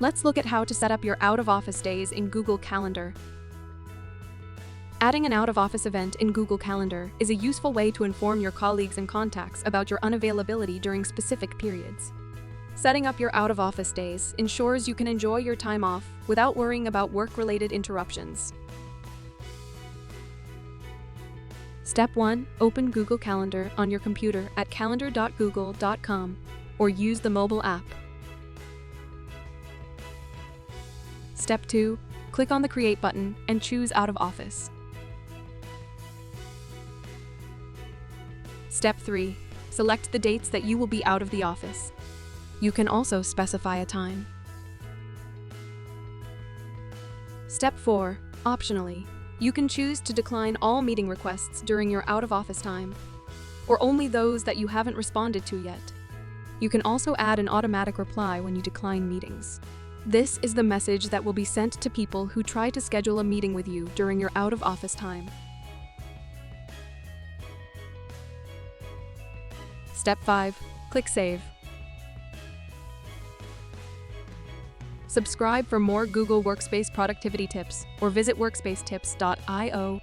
Let's look at how to set up your out-of-office days in Google Calendar. Adding an out-of-office event in Google Calendar is a useful way to inform your colleagues and contacts about your unavailability during specific periods. Setting up your out-of-office days ensures you can enjoy your time off without worrying about work-related interruptions. Step 1. Open Google Calendar on your computer at calendar.google.com or use the mobile app. Step 2. Click on the Create button and choose Out of Office. Step 3. Select the dates that you will be out of the office. You can also specify a time. Step 4. Optionally, you can choose to decline all meeting requests during your out-of-office time, or only those that you haven't responded to yet. You can also add an automatic reply when you decline meetings. This is the message that will be sent to people who try to schedule a meeting with you during your out-of-office time. Step 5. Click Save. Subscribe for more Google Workspace productivity tips or visit workspacetips.io.